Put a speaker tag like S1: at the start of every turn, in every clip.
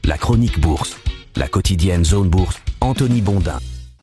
S1: La chronique bourse, la quotidienne Zone Bourse, Anthony Bondin.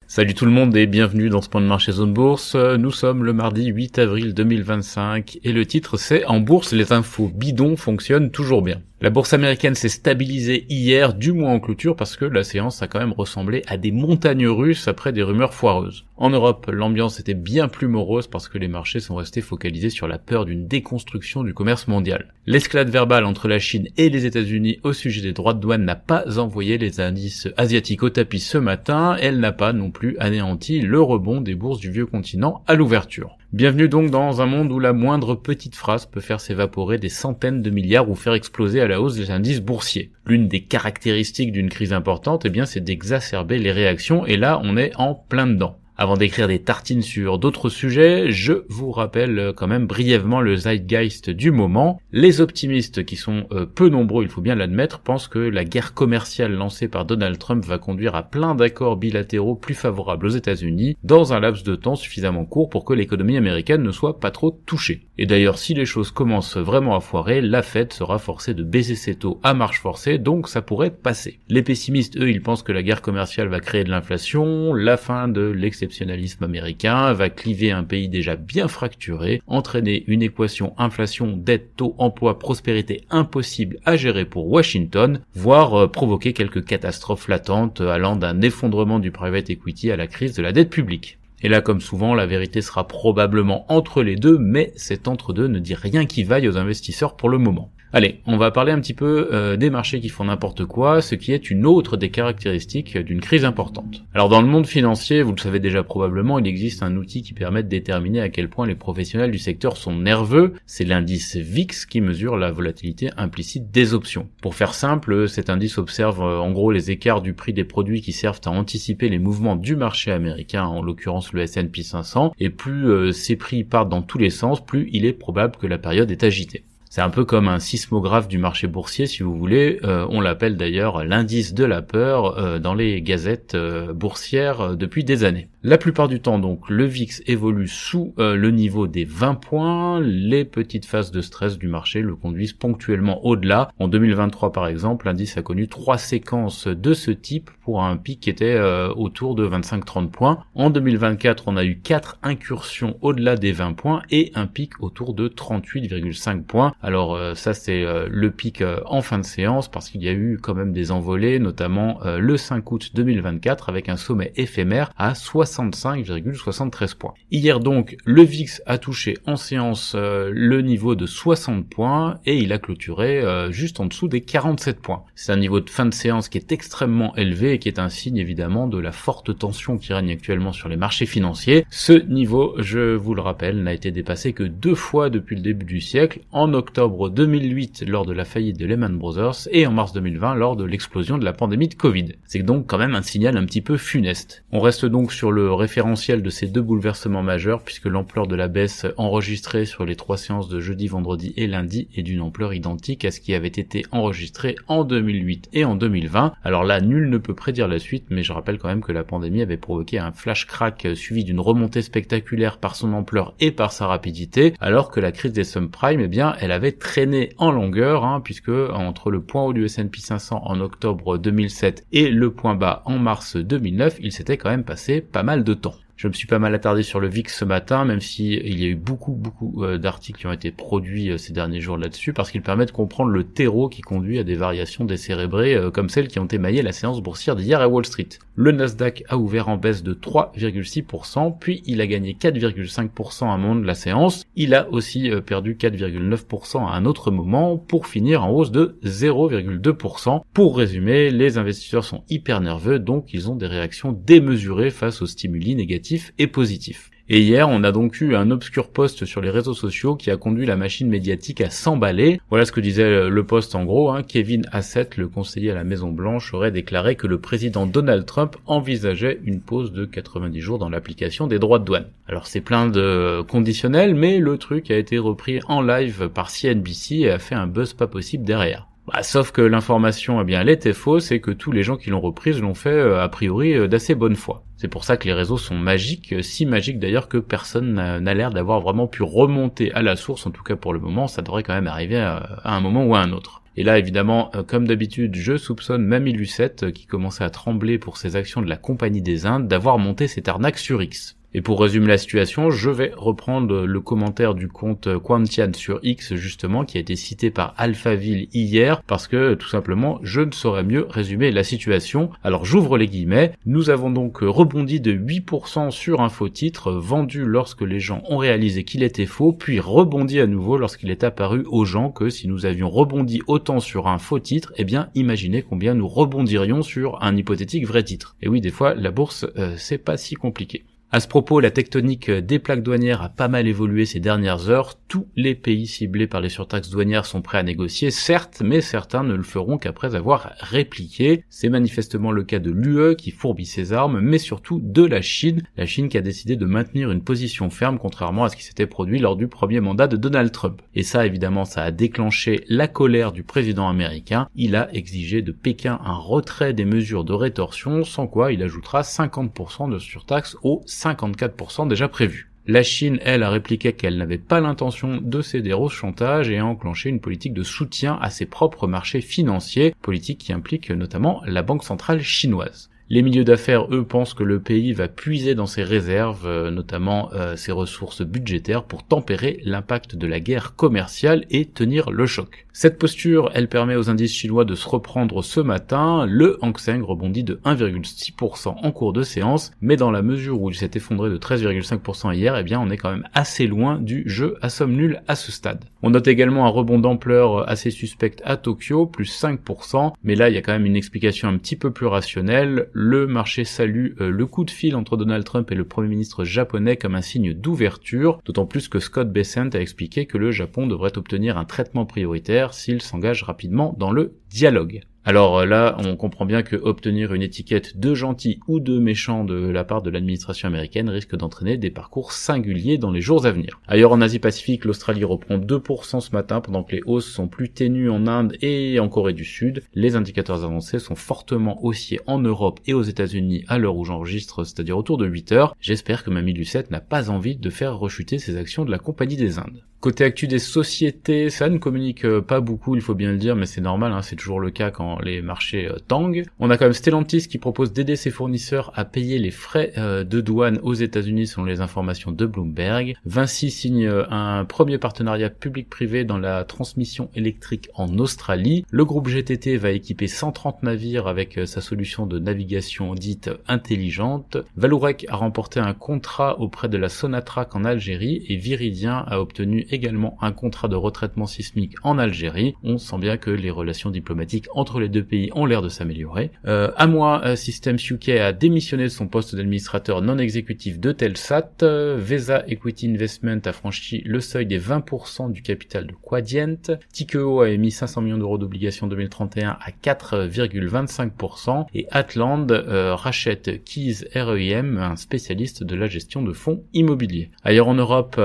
S2: Salut tout le monde et bienvenue dans ce point de marché Zone Bourse. Nous sommes le mardi 8 avril 2025 et le titre c'est « En bourse, les infos bidons fonctionnent toujours bien ». La bourse américaine s'est stabilisée hier, du moins en clôture, parce que la séance a quand même ressemblé à des montagnes russes après des rumeurs foireuses. En Europe, l'ambiance était bien plus morose parce que les marchés sont restés focalisés sur la peur d'une déconstruction du commerce mondial. L'escalade verbale entre la Chine et les États-Unis au sujet des droits de douane n'a pas envoyé les indices asiatiques au tapis ce matin, elle n'a pas non plus anéanti le rebond des bourses du vieux continent à l'ouverture. Bienvenue donc dans un monde où la moindre petite phrase peut faire s'évaporer des centaines de milliards ou faire exploser à la hausse les indices boursiers. L'une des caractéristiques d'une crise importante, c'est d'exacerber les réactions, et là on est en plein dedans. Avant d'écrire des tartines sur d'autres sujets, je vous rappelle quand même brièvement le zeitgeist du moment. Les optimistes, qui sont peu nombreux, il faut bien l'admettre, pensent que la guerre commerciale lancée par Donald Trump va conduire à plein d'accords bilatéraux plus favorables aux États-Unis dans un laps de temps suffisamment court pour que l'économie américaine ne soit pas trop touchée. Et d'ailleurs, si les choses commencent vraiment à foirer, la Fed sera forcée de baisser ses taux à marche forcée, donc ça pourrait passer. Les pessimistes, eux, ils pensent que la guerre commerciale va créer de l'inflation, la fin de l'exceptionnalisme américain va cliver un pays déjà bien fracturé, entraîner une équation inflation, dette, taux, emploi, prospérité impossible à gérer pour Washington, voire provoquer quelques catastrophes latentes allant d'un effondrement du private equity à la crise de la dette publique. Et là, comme souvent, la vérité sera probablement entre les deux, mais cet entre-deux ne dit rien qui vaille aux investisseurs pour le moment. Allez, on va parler un petit peu des marchés qui font n'importe quoi, ce qui est une autre des caractéristiques d'une crise importante. Alors dans le monde financier, vous le savez déjà probablement, il existe un outil qui permet de déterminer à quel point les professionnels du secteur sont nerveux, c'est l'indice VIX qui mesure la volatilité implicite des options. Pour faire simple, cet indice observe en gros les écarts du prix des produits qui servent à anticiper les mouvements du marché américain, en l'occurrence le S&P 500, et plus ces prix partent dans tous les sens, plus il est probable que la période est agitée. C'est un peu comme un sismographe du marché boursier, si vous voulez. On l'appelle d'ailleurs l'indice de la peur dans les gazettes boursières depuis des années. La plupart du temps, donc, le VIX évolue sous le niveau des 20 points. Les petites phases de stress du marché le conduisent ponctuellement au-delà. En 2023, par exemple, l'indice a connu 3 séquences de ce type pour un pic qui était autour de 25-30 points. En 2024, on a eu 4 incursions au-delà des 20 points et un pic autour de 38,5 points. Alors ça c'est le pic en fin de séance parce qu'il y a eu quand même des envolées, notamment le 5 août 2024 avec un sommet éphémère à 65,73 points. Hier donc, le VIX a touché en séance le niveau de 60 points et il a clôturé juste en dessous des 47 points. C'est un niveau de fin de séance qui est extrêmement élevé et qui est un signe évidemment de la forte tension qui règne actuellement sur les marchés financiers. Ce niveau, je vous le rappelle, n'a été dépassé que 2 fois depuis le début du siècle, en octobre 2008 lors de la faillite de Lehman Brothers et en mars 2020 lors de l'explosion de la pandémie de Covid. C'est donc quand même un signal un petit peu funeste. On reste donc sur le référentiel de ces deux bouleversements majeurs puisque l'ampleur de la baisse enregistrée sur les 3 séances de jeudi, vendredi et lundi est d'une ampleur identique à ce qui avait été enregistré en 2008 et en 2020. Alors là, nul ne peut prédire la suite, mais je rappelle quand même que la pandémie avait provoqué un flash crack suivi d'une remontée spectaculaire par son ampleur et par sa rapidité, alors que la crise des subprimes, elle avait traîné en longueur, puisque entre le point haut du S&P 500 en octobre 2007 et le point bas en mars 2009, il s'était quand même passé pas mal de temps. Je me suis pas mal attardé sur le VIX ce matin, même si il y a eu beaucoup d'articles qui ont été produits ces derniers jours là-dessus, parce qu'il permet de comprendre le terreau qui conduit à des variations décérébrées comme celles qui ont émaillé la séance boursière d'hier à Wall Street. Le Nasdaq a ouvert en baisse de 3,6%, puis il a gagné 4,5% à un moment de la séance. Il a aussi perdu 4,9% à un autre moment, pour finir en hausse de 0,2%. Pour résumer, les investisseurs sont hyper nerveux, donc ils ont des réactions démesurées face aux stimuli négatifs et positif. Et hier, on a donc eu un obscur post sur les réseaux sociaux qui a conduit la machine médiatique à s'emballer. Voilà ce que disait le post en gros. Kevin Hassett, le conseiller à la Maison Blanche, aurait déclaré que le président Donald Trump envisageait une pause de 90 jours dans l'application des droits de douane. Alors c'est plein de conditionnels, mais le truc a été repris en live par CNBC et a fait un buzz pas possible derrière. Sauf que l'information, elle était fausse et que tous les gens qui l'ont reprise l'ont fait a priori d'assez bonne foi. C'est pour ça que les réseaux sont magiques, si magiques d'ailleurs que personne n'a l'air d'avoir vraiment pu remonter à la source, en tout cas pour le moment, ça devrait quand même arriver à un moment ou à un autre. Et là, évidemment, comme d'habitude, je soupçonne Mamie Lucette, qui commençait à trembler pour ses actions de la Compagnie des Indes, d'avoir monté cette arnaque sur X. Et pour résumer la situation, je vais reprendre le commentaire du compte Quantian sur X, justement, qui a été cité par Alphaville hier, parce que, tout simplement, je ne saurais mieux résumer la situation. Alors, j'ouvre les guillemets. Nous avons donc rebondi de 8% sur un faux titre, vendu lorsque les gens ont réalisé qu'il était faux, puis rebondi à nouveau lorsqu'il est apparu aux gens que si nous avions rebondi autant sur un faux titre, eh bien, imaginez combien nous rebondirions sur un hypothétique vrai titre. Et oui, des fois, la bourse, c'est pas si compliqué. À ce propos, la tectonique des plaques douanières a pas mal évolué ces dernières heures. Tous les pays ciblés par les surtaxes douanières sont prêts à négocier, certes, mais certains ne le feront qu'après avoir répliqué. C'est manifestement le cas de l'UE qui fourbit ses armes, mais surtout de la Chine qui a décidé de maintenir une position ferme contrairement à ce qui s'était produit lors du premier mandat de Donald Trump. Et ça, évidemment, ça a déclenché la colère du président américain. Il a exigé de Pékin un retrait des mesures de rétorsion, sans quoi il ajoutera 50% de surtaxe aux 54% déjà prévus. La Chine, elle, a répliqué qu'elle n'avait pas l'intention de céder au chantage et a enclenché une politique de soutien à ses propres marchés financiers, politique qui implique notamment la Banque centrale chinoise. Les milieux d'affaires, eux, pensent que le pays va puiser dans ses réserves, notamment ses ressources budgétaires, pour tempérer l'impact de la guerre commerciale et tenir le choc. Cette posture, elle permet aux indices chinois de se reprendre ce matin. Le Hang Seng rebondit de 1,6% en cours de séance, mais dans la mesure où il s'est effondré de 13,5% hier, eh bien on est quand même assez loin du jeu à somme nulle à ce stade. On note également un rebond d'ampleur assez suspect à Tokyo, plus 5%, mais là il y a quand même une explication un petit peu plus rationnelle. Le marché salue le coup de fil entre Donald Trump et le Premier ministre japonais comme un signe d'ouverture, d'autant plus que Scott Bessent a expliqué que le Japon devrait obtenir un traitement prioritaire s'il s'engage rapidement dans le dialogue. Alors là, on comprend bien que obtenir une étiquette de gentil ou de méchant de la part de l'administration américaine risque d'entraîner des parcours singuliers dans les jours à venir. Ailleurs en Asie-Pacifique, l'Australie reprend 2% ce matin pendant que les hausses sont plus ténues en Inde et en Corée du Sud. Les indicateurs avancés sont fortement haussiers en Europe et aux États-Unis à l'heure où j'enregistre, c'est-à-dire autour de 8 heures. J'espère que Mamie Lucette n'a pas envie de faire rechuter ses actions de la Compagnie des Indes. Côté actu des sociétés, ça ne communique pas beaucoup, il faut bien le dire, mais c'est normal, hein, c'est toujours le cas quand les marchés tanguent. On a quand même Stellantis qui propose d'aider ses fournisseurs à payer les frais de douane aux États-Unis selon les informations de Bloomberg. Vinci signe un premier partenariat public-privé dans la transmission électrique en Australie. Le groupe GTT va équiper 130 navires avec sa solution de navigation dite intelligente. Vallourec a remporté un contrat auprès de la Sonatrach en Algérie et Viridien a obtenu également un contrat de retraitement sismique en Algérie. On sent bien que les relations diplomatiques entre les deux pays ont l'air de s'améliorer. Amoi Systems UK a démissionné de son poste d'administrateur non exécutif de Telsat. Vesa Equity Investment a franchi le seuil des 20% du capital de Quadient. Tikeo a émis 500 millions d'euros d'obligations 2031 à 4,25% et Atland rachète Keys REIM, un spécialiste de la gestion de fonds immobiliers. Ailleurs en Europe,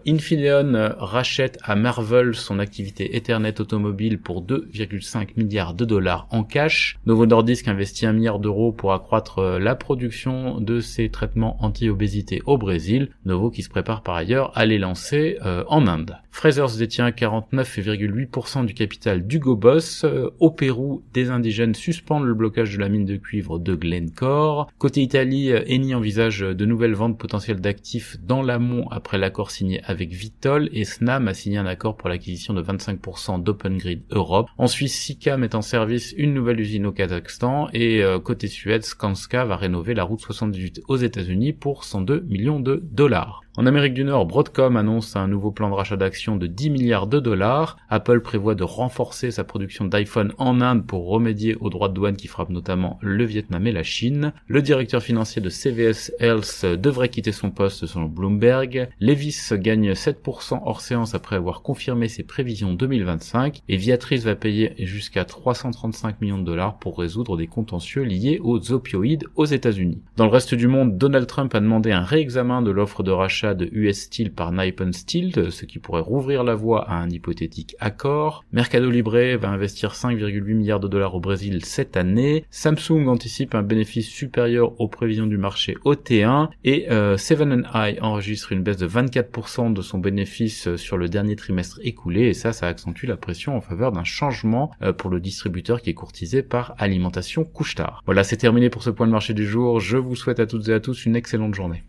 S2: Infineon rachète à Marvell son activité Ethernet automobile pour 2,5 milliards de dollars en cash. Novo Nordisk investit 1 milliard d'euros pour accroître la production de ses traitements anti-obésité au Brésil. Novo qui se prépare par ailleurs à les lancer en Inde. Frasers détient 49,8% du capital d'Hugo Boss. Au Pérou, des indigènes suspendent le blocage de la mine de cuivre de Glencore. Côté Italie, Eni envisage de nouvelles ventes potentielles d'actifs dans l'amont après l'accord signé avec Vitol et Snam a signé un accord pour l'acquisition de 25% d'Open Grid Europe. En Suisse, Sika met en service une nouvelle usine au Kazakhstan et côté Suède, Skanska va rénover la route 78 aux États-Unis pour 102 millions de dollars. En Amérique du Nord, Broadcom annonce un nouveau plan de rachat d'actions de 10 milliards de dollars. Apple prévoit de renforcer sa production d'iPhone en Inde pour remédier aux droits de douane qui frappent notamment le Vietnam et la Chine. Le directeur financier de CVS Health devrait quitter son poste selon Bloomberg. Levis gagne 7% hors séance après avoir confirmé ses prévisions 2025 et Viatris va payer jusqu'à 335 millions de dollars pour résoudre des contentieux liés aux opioïdes aux États-Unis. Dans le reste du monde, Donald Trump a demandé un réexamen de l'offre de rachat rachat de US Steel par Nippon Steel, ce qui pourrait rouvrir la voie à un hypothétique accord. Mercado Libre va investir 5,8 milliards de dollars au Brésil cette année. Samsung anticipe un bénéfice supérieur aux prévisions du marché au T1 et Seven & I enregistre une baisse de 24% de son bénéfice sur le dernier trimestre écoulé et ça accentue la pression en faveur d'un changement pour le distributeur qui est courtisé par Alimentation Couche-Tard. Voilà, c'est terminé pour ce point de marché du jour. Je vous souhaite à toutes et à tous une excellente journée.